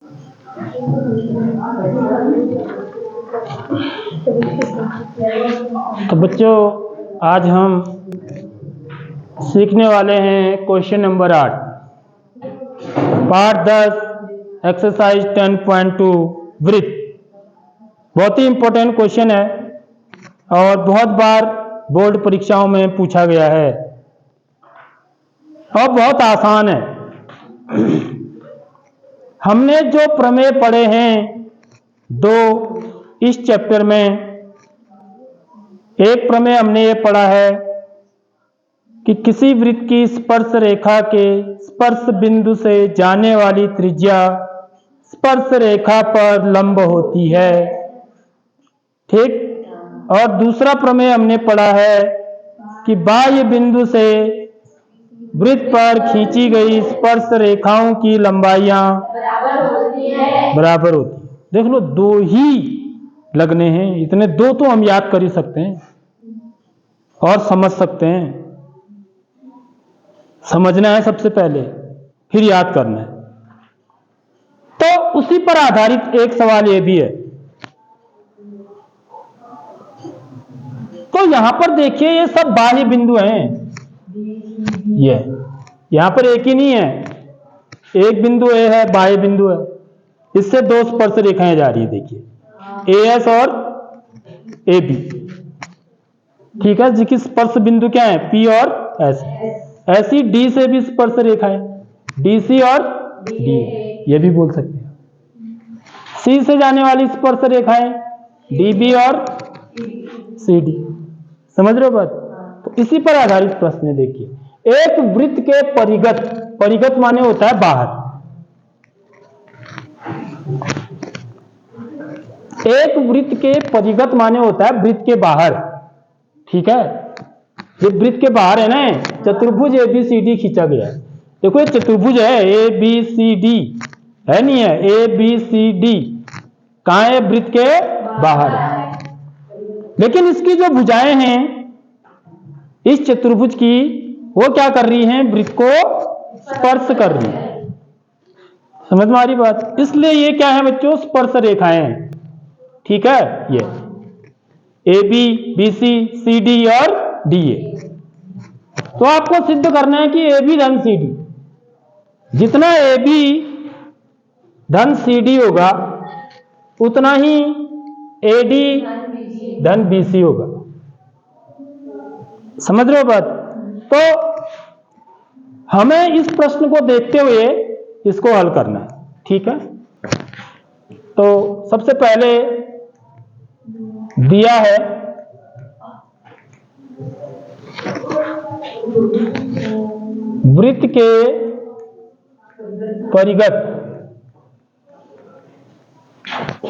तो बच्चों, आज हम सीखने वाले हैं क्वेश्चन नंबर 8, पार्ट 10, एक्सरसाइज 10.2 वृत्त। बहुत ही इंपॉर्टेंट क्वेश्चन है और बहुत बार बोर्ड परीक्षाओं में पूछा गया है और बहुत आसान है। हमने जो प्रमेय पढ़े हैं दो इस चैप्टर में, एक प्रमेय हमने ये पढ़ा है कि किसी वृत्त की स्पर्श रेखा के स्पर्श बिंदु से जाने वाली त्रिज्या स्पर्श रेखा पर लंब होती है, ठीक। और दूसरा प्रमेय हमने पढ़ा है कि बाह्य बिंदु से वृत्त पर खींची गई स्पर्श रेखाओं की लंबाइयां बराबर होती है। देख लो, दो ही लगने हैं, इतने दो तो हम याद कर ही सकते हैं और समझ सकते हैं। समझना है सबसे पहले, फिर याद करना है। तो उसी पर आधारित एक सवाल यह भी है। तो यहां पर देखिए, ये सब बाह्य बिंदु हैं। ये यहां पर एक ही नहीं है, एक बिंदु ए है, बाह्य बिंदु है, इससे दो स्पर्श रेखाएं जा रही है। देखिए एएस और ए बी, ठीक है, जिसकी स्पर्श बिंदु क्या है, पी और एस। ऐसी डी से भी स्पर्श रेखा है, डी सी और डी, ये भी बोल सकते हैं। सी से जाने वाली स्पर्श रेखाएं डी बी और सी डी। समझ रहे हो बात? तो इसी पर आधारित प्रश्न है। देखिए, एक वृत्त के परिगत, परिगत माने होता है बाहर, एक वृत्त के परिगत माने होता है वृत्त के बाहर, ठीक है। ये वृत्त के बाहर है ना, चतुर्भुज ए बी सी डी खींचा गया है। देखो ये चतुर्भुज है, ए बी सी डी है, नहीं है, ए बी सी डी कहां है, वृत्त के बाहर है। लेकिन इसकी जो भुजाएं हैं इस चतुर्भुज की, वो क्या कर रही हैं, वृत्त को स्पर्श कर रही है। समझ में आ रही बात? इसलिए ये क्या है बच्चों, स्पर्श रेखाएं हैं, ठीक है। ये A B, B C, C D और डी ए। तो आपको सिद्ध करना है कि ए बी धन सी डी, जितना ए बी धन सी डी होगा उतना ही ए डी धन बी सी होगा। समझ रहे हो बात? तो हमें इस प्रश्न को देखते हुए इसको हल करना है, ठीक है। तो सबसे पहले दिया है वृत्त के परिगत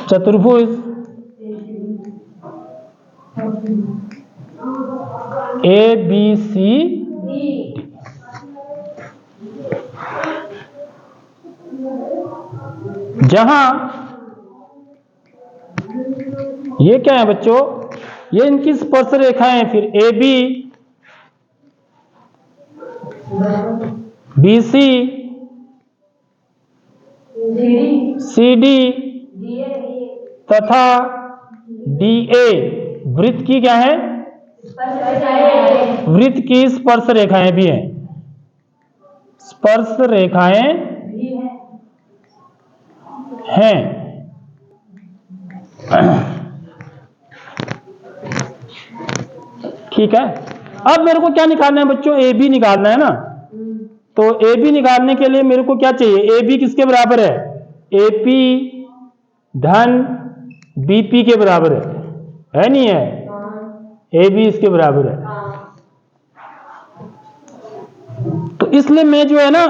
चतुर्भुज ए बी सी डी, जहां ये क्या है बच्चों, ये इनकी स्पर्श रेखाएं, फिर A B, B C, C D तथा डी ए वृत्त की क्या है, वृत्त की स्पर्श रेखाएं भी हैं, स्पर्श रेखाएं हैं। ठीक है। अब मेरे को क्या निकालना है बच्चों, ए बी निकालना है ना। तो ए बी निकालने के लिए मेरे को क्या चाहिए, ए बी किसके बराबर है, ए पी धन बी पी के बराबर है नहीं है, ए बी इसके बराबर है। तो इसलिए मैं जो है ना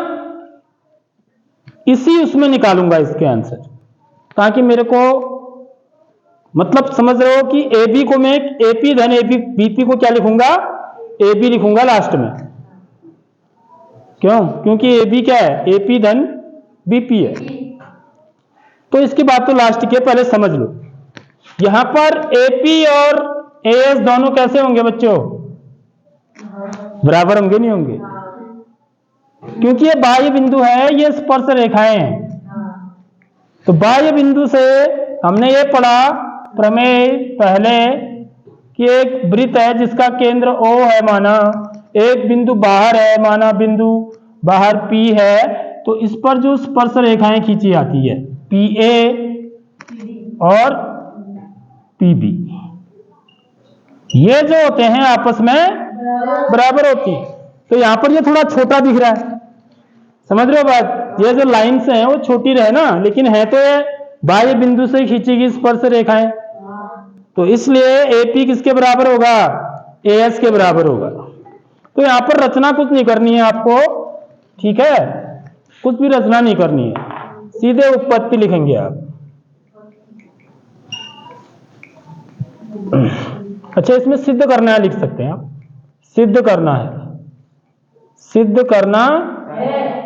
इसी उसमें निकालूंगा इसके आंसर, ताकि मेरे को मतलब समझ रहे हो कि ए बी को मैं ए पी धन ए बी, बी पी को क्या लिखूंगा, ए बी लिखूंगा लास्ट में। क्यों? क्योंकि ए बी क्या है, ए पी धन बी पी है। तो इसकी बात तो लास्ट की है, पहले समझ लो। यहां पर ए पी और ए एस दोनों कैसे होंगे बच्चों, बराबर होंगे नहीं होंगे? क्योंकि ये बाह्य बिंदु है, ये स्पर्श रेखाएं हैं, तो बाह्य बिंदु से हमने ये पढ़ा प्रमेय पहले कि एक वृत्त है जिसका केंद्र O है, माना एक बिंदु बाहर है, माना बिंदु बाहर P है, तो इस पर जो स्पर्श रेखाएं खींची जाती है PA और PB, ये जो होते हैं आपस में बराबर होती है। तो यहां पर ये थोड़ा छोटा दिख रहा है, समझ रहे हो बात, ये जो लाइन्स हैं वो छोटी रहे ना, लेकिन है तो ये बाह्य बिंदु से खींची गई स्पर्श रेखाएं, तो इसलिए AP किसके बराबर होगा, AS के बराबर होगा। तो यहां पर रचना कुछ नहीं करनी है आपको, ठीक है, कुछ भी रचना नहीं करनी है, सीधे उत्पत्ति लिखेंगे आप। अच्छा, इसमें सिद्ध करना है लिख सकते हैं आप, सिद्ध करना है, सिद्ध करना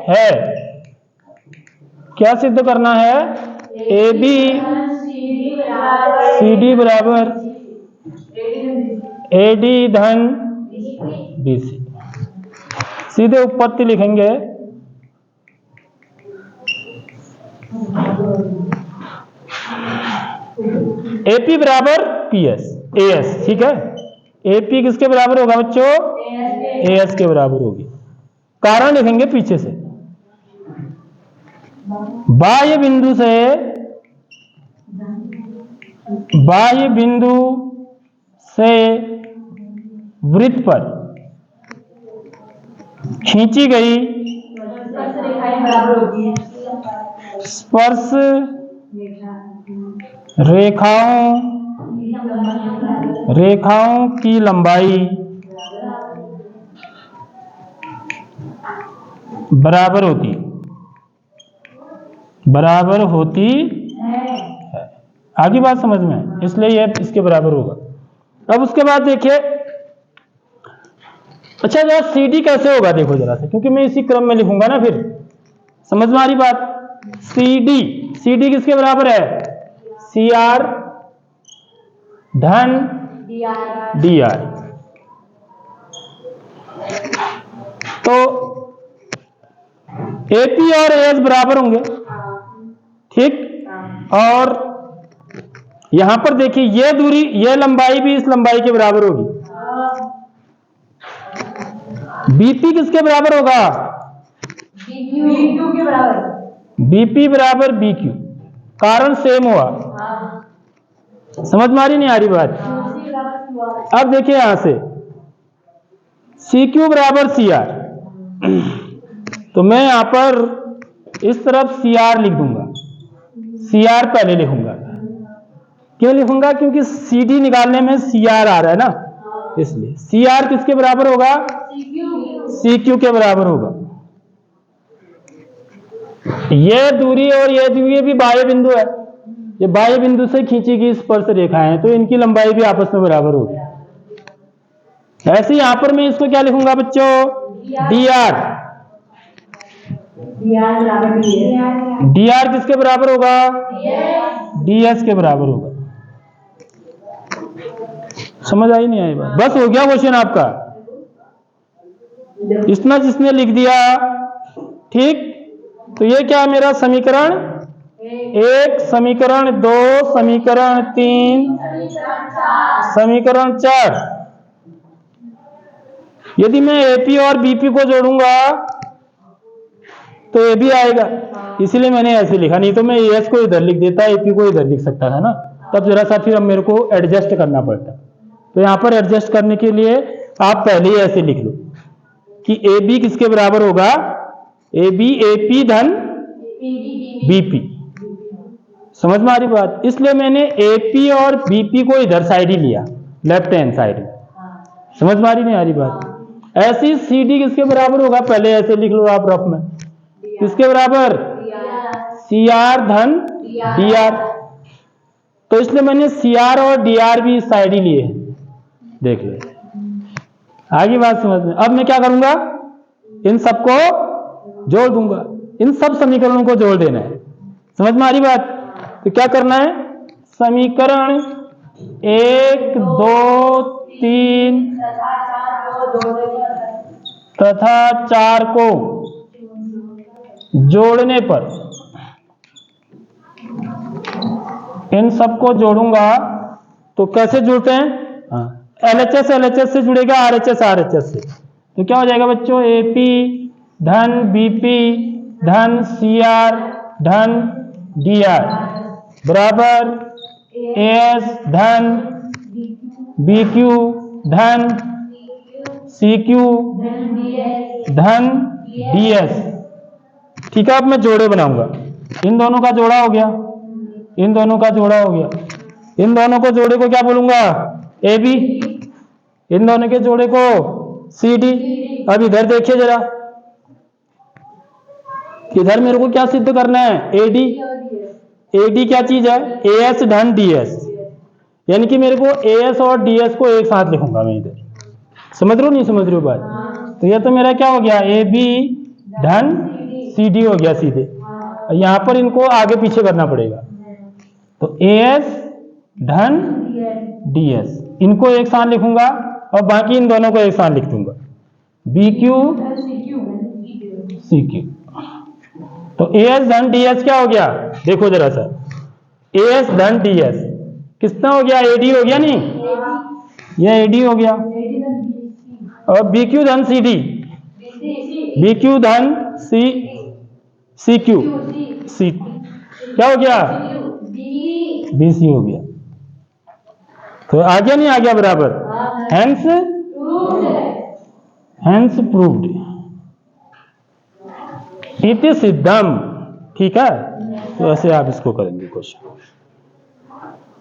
है। क्या सिद्ध करना है, AB CD बराबर AD धन BC, सीधे उत्पत्ति लिखेंगे। AP बराबर PS AS, ठीक है, AP किसके बराबर होगा बच्चों, AS के बराबर होगी। कारण लिखेंगे पीछे से, बाह्य बिंदु से, बाह्य बिंदु से वृत्त पर खींची गई स्पर्श रेखाओं की लंबाई बराबर होती है। आगे बात समझ में, इसलिए ये इसके बराबर होगा। अब उसके बाद देखिए, अच्छा जरा CD कैसे होगा देखो जरा से, क्योंकि मैं इसी क्रम में लिखूंगा ना, फिर समझ में आ रही बात। CD किसके बराबर है, CR धन DR। तो AP और AS बराबर होंगे, ठीक, और यहां पर देखिए ये दूरी, ये लंबाई भी इस लंबाई के बराबर होगी। BP किसके बराबर होगा, BQ के बराबर, BP बराबर BQ, कारण सेम हुआ। समझ में आ रही नहीं आ रही बात। अब देखिए यहां से CQ बराबर CR, तो मैं यहां पर इस तरफ CR लिख दूंगा, CR पहले लिखूंगा। क्यों लिखूंगा, क्योंकि CD निकालने में CR आ रहा है ना, इसलिए CR किसके बराबर होगा, CQ के बराबर होगा। ये दूरी और ये दूरी भी बाह्य बिंदु है, ये बाह्य बिंदु से खींची गई स्पर्श रेखाएं हैं, तो इनकी लंबाई भी आपस में बराबर होगी। ऐसे यहां पर मैं इसको क्या लिखूंगा बच्चों, DR। DR किसके बराबर होगा, DS के बराबर होगा। समझ आई नहीं आई बात, बस हो गया क्वेश्चन आपका, इतना जिसने लिख दिया, ठीक। तो ये क्या मेरा समीकरण 1, समीकरण 2, समीकरण 3, समीकरण 4। यदि मैं AP और BP को जोड़ूंगा तो ये भी आएगा, इसीलिए मैंने ऐसे लिखा, नहीं तो मैं AS को इधर लिख देता, AP को इधर लिख सकता था ना, तब जरा सा फिर अब मेरे को एडजस्ट करना पड़ता। तो यहां पर एडजस्ट करने के लिए आप पहले ही ऐसे लिख लो कि AB किसके बराबर होगा, AB AP धन BP। समझ में आ रही बात, इसलिए मैंने AP और BP को इधर साइड ही लिया, लेफ्ट हैंड साइड में। समझ में आ रही नहीं आ रही बात। ऐसी CD किसके बराबर होगा, पहले ऐसे लिख लो आप रफ में, किसके बराबर, CR धन DR। तो इसलिए मैंने CR और DR भी इस साइड ही लिए, देख लो आगे बात समझ में। अब मैं क्या करूंगा, इन सबको जोड़ दूंगा, इन सब समीकरणों को जोड़ देना है। समझ में आ रही बात। तो क्या करना है, समीकरण 1, 2, 3 तथा 4 को जोड़ने पर इन सबको जोड़ूंगा तो कैसे जुड़ते हैं, LHS LHS से जुड़ेगा, RHS RHS से, तो क्या हो जाएगा बच्चों, AP धन BP धन CR धन DR बराबर AS धन BQ धन CQ धन DS। ठीक है, अब मैं जोड़े बनाऊंगा, इन दोनों का जोड़ा हो गया, इन दोनों का जोड़ा हो गया, इन दोनों को जोड़े को क्या बोलूंगा, AB, इन दोनों के जोड़े को CD। अब इधर देखिए जरा, इधर मेरे को क्या सिद्ध करना है, AD क्या चीज है, AS धन DS, यानी कि मेरे को AS और DS को एक साथ लिखूंगा मैं इधर, समझ रहे हो नहीं समझ रहे हो बात, तो यह तो मेरा क्या हो गया, AB धन CD हो गया सीधे, यहां पर इनको आगे पीछे करना पड़ेगा, तो AS धन DS, इनको एक साथ लिखूंगा और बाकी इन दोनों को एक साथ लिख दूंगा, BQ CQ। तो AS धन DS क्या हो गया, देखो जरा सा, AS धन DS कितना हो गया, AD हो गया नहीं, यह AD हो गया, और BQ धन CD, BQ धन CQ क्या हो गया, BC हो गया, तो आ गया नहीं आ गया बराबर, हैंस प्रूव्ड इति सिद्धम। ठीक है, तो ऐसे आप इसको करेंगे क्वेश्चन।